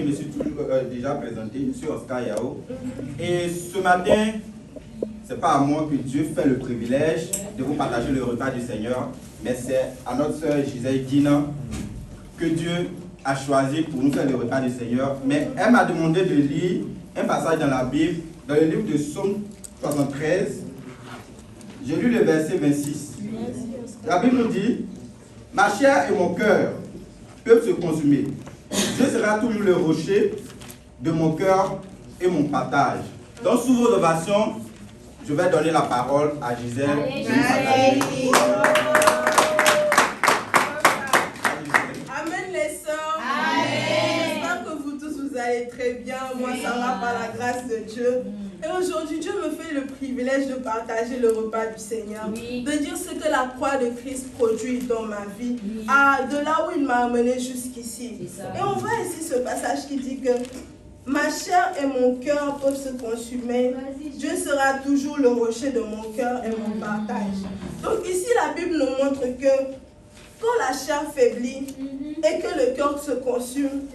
je me suis toujours déjà présenté, je suis Oscar Yao. Et ce matin, ce n'est pas à moi que Dieu fait le privilège de vous partager le repas du Seigneur, mais c'est à notre sœur Gisèle Guina que Dieu a choisi pour nous faire le repas du Seigneur. Mais elle m'a demandé de lire un passage dans la Bible, dans le livre de Psaume 73. J'ai lu le verset 26. La Bible nous dit: ma chair et mon cœur peuvent se consumer. Dieu sera toujours le rocher de mon cœur et mon partage. Donc, sous vos ovations, je vais donner la parole à Gisèle. Amen les sœurs. J'espère que vous tous vous allez très bien. Moi ça va par la grâce de Dieu. Et aujourd'hui Dieu me fait le privilège de partager le repas du Seigneur. De dire ce que la croix de Christ produit dans ma vie. De là où il m'a amené jusqu'ici. Et on voit ici ce passage qui dit que ma chair et mon cœur peuvent se consumer. Dieu sera toujours le rocher de mon cœur et mon partage. Donc ici la Bible nous montre que quand la chair faiblit et que le cœur se consume,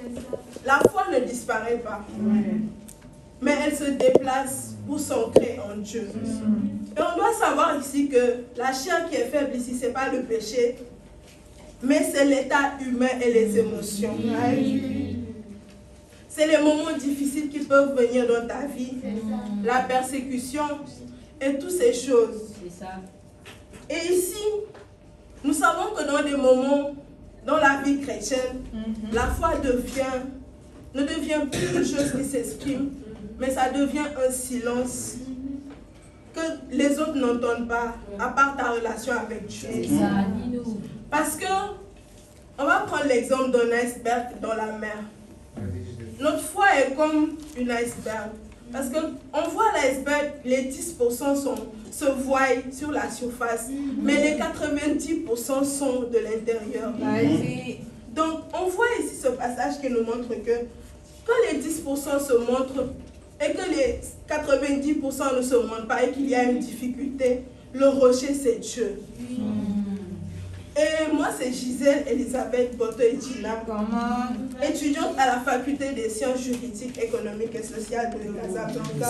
la foi ne disparaît pas. Mais elle se déplace pour s'ancrer en Dieu. Et on doit savoir ici que la chair qui est faible ici, ce n'est pas le péché, mais c'est l'état humain et les émotions. C'est les moments difficiles qui peuvent venir dans ta vie, la persécution et toutes ces choses. Et ici, nous savons que dans des moments dans la vie chrétienne, la foi ne devient plus une chose qui s'exprime, mais ça devient un silence que les autres n'entendent pas, à part ta relation avec Dieu. Parce que, on va prendre l'exemple d'un iceberg dans la mer. Notre foi est comme une iceberg. Parce qu'on voit l'iceberg, les 10% se voient sur la surface, mais les 90% sont de l'intérieur. Donc, on voit ici ce passage qui nous montre que quand les 10% se montrent et que les 90% ne se montrent pas et qu'il y a une difficulté, le rocher, c'est Dieu. Et moi, c'est Gisèle Elisabeth Boto-Edina, étudiante à la faculté des sciences juridiques, économiques et sociales de Casablanca,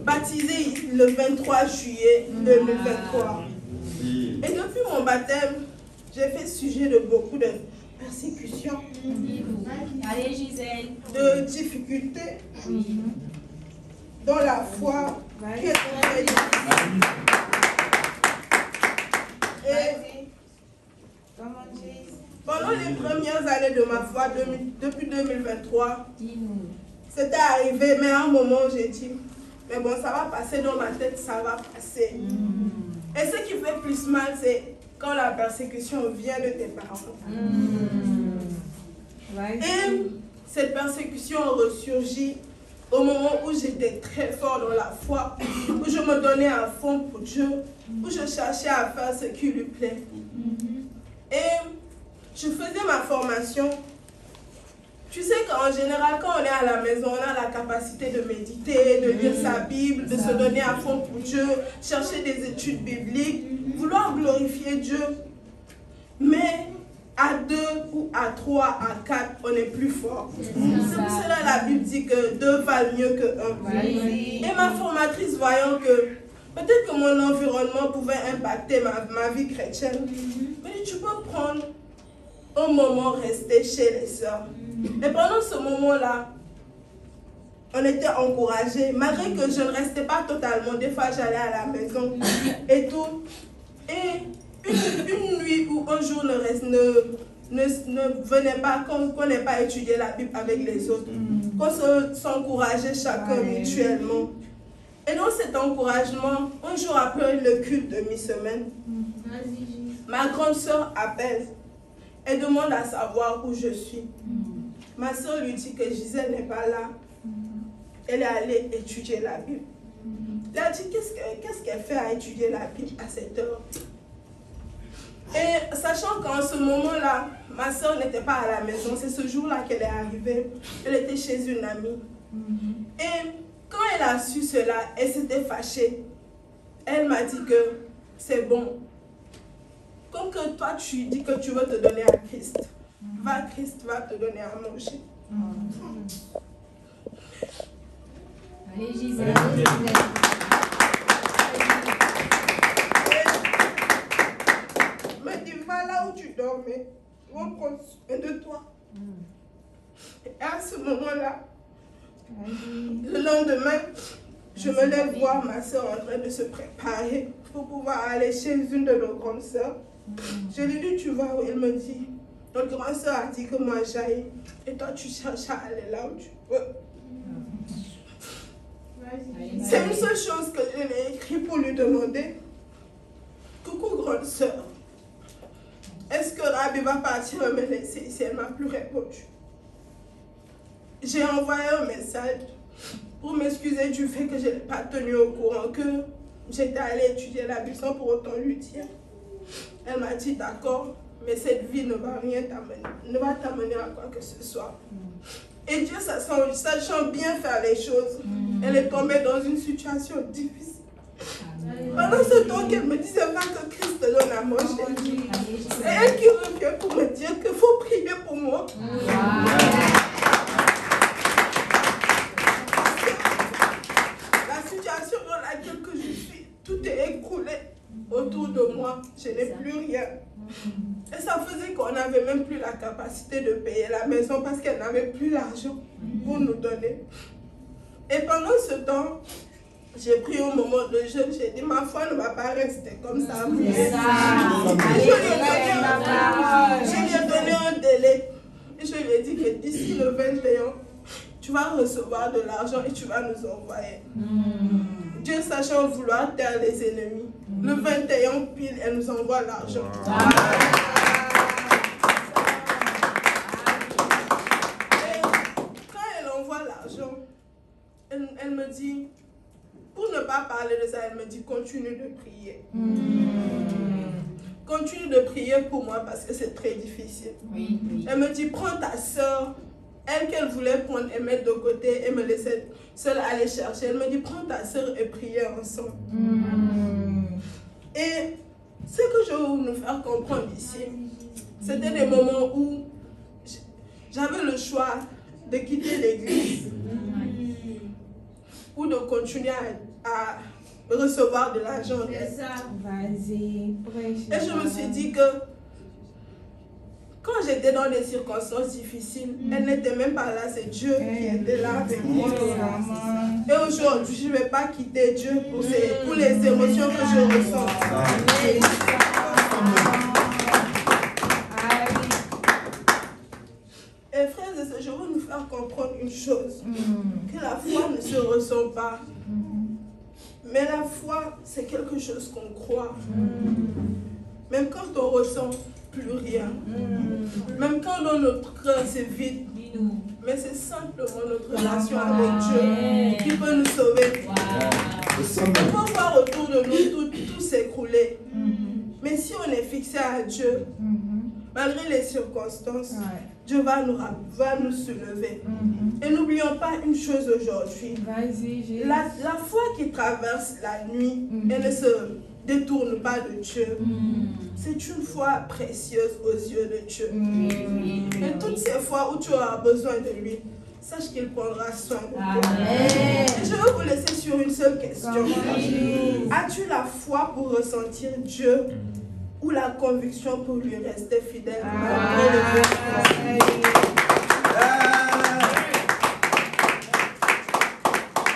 baptisée le 23 juillet 2023. Et depuis mon baptême, j'ai fait sujet de beaucoup de persécutions, de difficultés dans la foi qui est très difficile. Et pendant les premières années de ma foi, depuis 2023, c'était arrivé, mais à un moment j'ai dit, mais bon, ça va passer dans ma tête, ça va passer. Et ce qui fait plus mal, c'est quand la persécution vient de tes parents. Et cette persécution ressurgit au moment où j'étais très fort dans la foi, où je me donnais à fond pour Dieu, où je cherchais à faire ce qui lui plaît. Et je faisais ma formation. Tu sais qu'en général, quand on est à la maison, on a la capacité de méditer, de lire sa Bible, de se donner à fond pour Dieu, chercher des études bibliques, vouloir glorifier Dieu. Mais à 2 ou à 3, à 4, on est plus fort. C'est pour cela que la Bible dit que 2 valent mieux que 1. Et ma formatrice, voyant que peut-être que mon environnement pouvait impacter ma vie chrétienne, mais tu peux prendre un moment, rester chez les sœurs. Et pendant ce moment-là, on était encouragés, malgré que je ne restais pas totalement. Des fois, j'allais à la maison et tout. Et une nuit ou un jour ne venait pas, qu'on n'ait pas étudié la Bible avec les autres, qu'on s'encourageait chacun mutuellement. Et dans cet encouragement, un jour après le culte de mi-semaine, ma grande sœur appelle et demande à savoir où je suis. Ma sœur lui dit que Gisèle n'est pas là. Elle est allée étudier la Bible. Elle a dit, qu'est-ce qu'elle fait à étudier la Bible à cette heure? Et sachant qu'en ce moment-là, ma soeur n'était pas à la maison, c'est ce jour-là qu'elle est arrivée. Elle était chez une amie. Et quand elle a su cela, elle s'était fâchée. Elle m'a dit que c'est bon. Comme que toi tu dis que tu veux te donner à Christ, va, Christ va te donner à manger. à ce moment-là, le lendemain, je me lève voir ma soeur en train de se préparer pour pouvoir aller chez une de nos grandes sœurs. Je lui dis, tu vas où? Elle me dit, notre grande sœur a dit que moi j'aille et toi tu cherches à aller là où tu veux. C'est une seule chose que je lui ai écrit pour lui demander. Coucou grande sœur, est-ce que Rabbi va partir me laisser ici? Elle ne m'a plus répondu. J'ai envoyé un message pour m'excuser du fait que je n'ai pas tenu au courant que j'étais allée étudier la Bible sans pour autant lui dire. Elle m'a dit d'accord, mais cette vie ne va rien t'amener, ne va t'amener à quoi que ce soit. Et Dieu, sachant bien faire les choses, elle est tombée dans une situation difficile. Pendant ce temps qu'elle me disait pas que Christ te donne à manger, c'est elle qui revient pour me dire qu'il faut prier pour moi. La situation dans laquelle que je suis, tout est écroulé autour de moi. Je n'ai plus rien. Et ça faisait qu'on n'avait même plus la capacité de payer la maison parce qu'elle n'avait plus l'argent pour nous donner. Et pendant ce temps, j'ai pris un moment de jeûne, j'ai dit ma foi ne va pas rester comme ça. Je lui ai donné un délai. Et je lui ai dit que d'ici le 21, tu vas recevoir de l'argent et tu vas nous envoyer. Dieu sachant vouloir taire les ennemis. Le 21 pile, elle nous envoie l'argent. Quand elle envoie l'argent, elle me dit, pour ne pas parler de ça, elle me dit continue de prier. Continue de prier pour moi parce que c'est très difficile. Elle me dit prends ta soeur. Elle qu'elle voulait prendre et mettre de côté et me laisser seule aller chercher. Elle me dit prends ta soeur et priez ensemble. Et ce que je veux nous faire comprendre ici, c'était des moments où j'avais le choix de quitter l'église ou de continuer à recevoir de l'argent. Et je me suis dit que quand j'étais dans des circonstances difficiles, elle n'était même pas là, c'est Dieu qui était là avec moi. Et aujourd'hui, je ne vais pas quitter Dieu pour les émotions que je ressens. Et frères et sœurs, je veux nous faire comprendre une chose, que la foi ne se ressent pas. Mais la foi, c'est quelque chose qu'on croit. Même quand on ressent plus rien. Même quand dans notre cœur c'est vide. Mais c'est simplement notre relation avec Dieu qui peut nous sauver. On peut voir autour de nous tout s'écrouler. Mais si on est fixé à Dieu, malgré les circonstances, Dieu va nous soulever. Et n'oublions pas une chose aujourd'hui. La foi qui traverse la nuit et ne se détourne pas de Dieu. C'est une foi précieuse aux yeux de Dieu. Et toutes ces fois où tu auras besoin de lui, sache qu'il prendra soin de toi. Et je veux vous laisser sur une seule question. As-tu la foi pour ressentir Dieu ou la conviction pour lui rester fidèle malgré les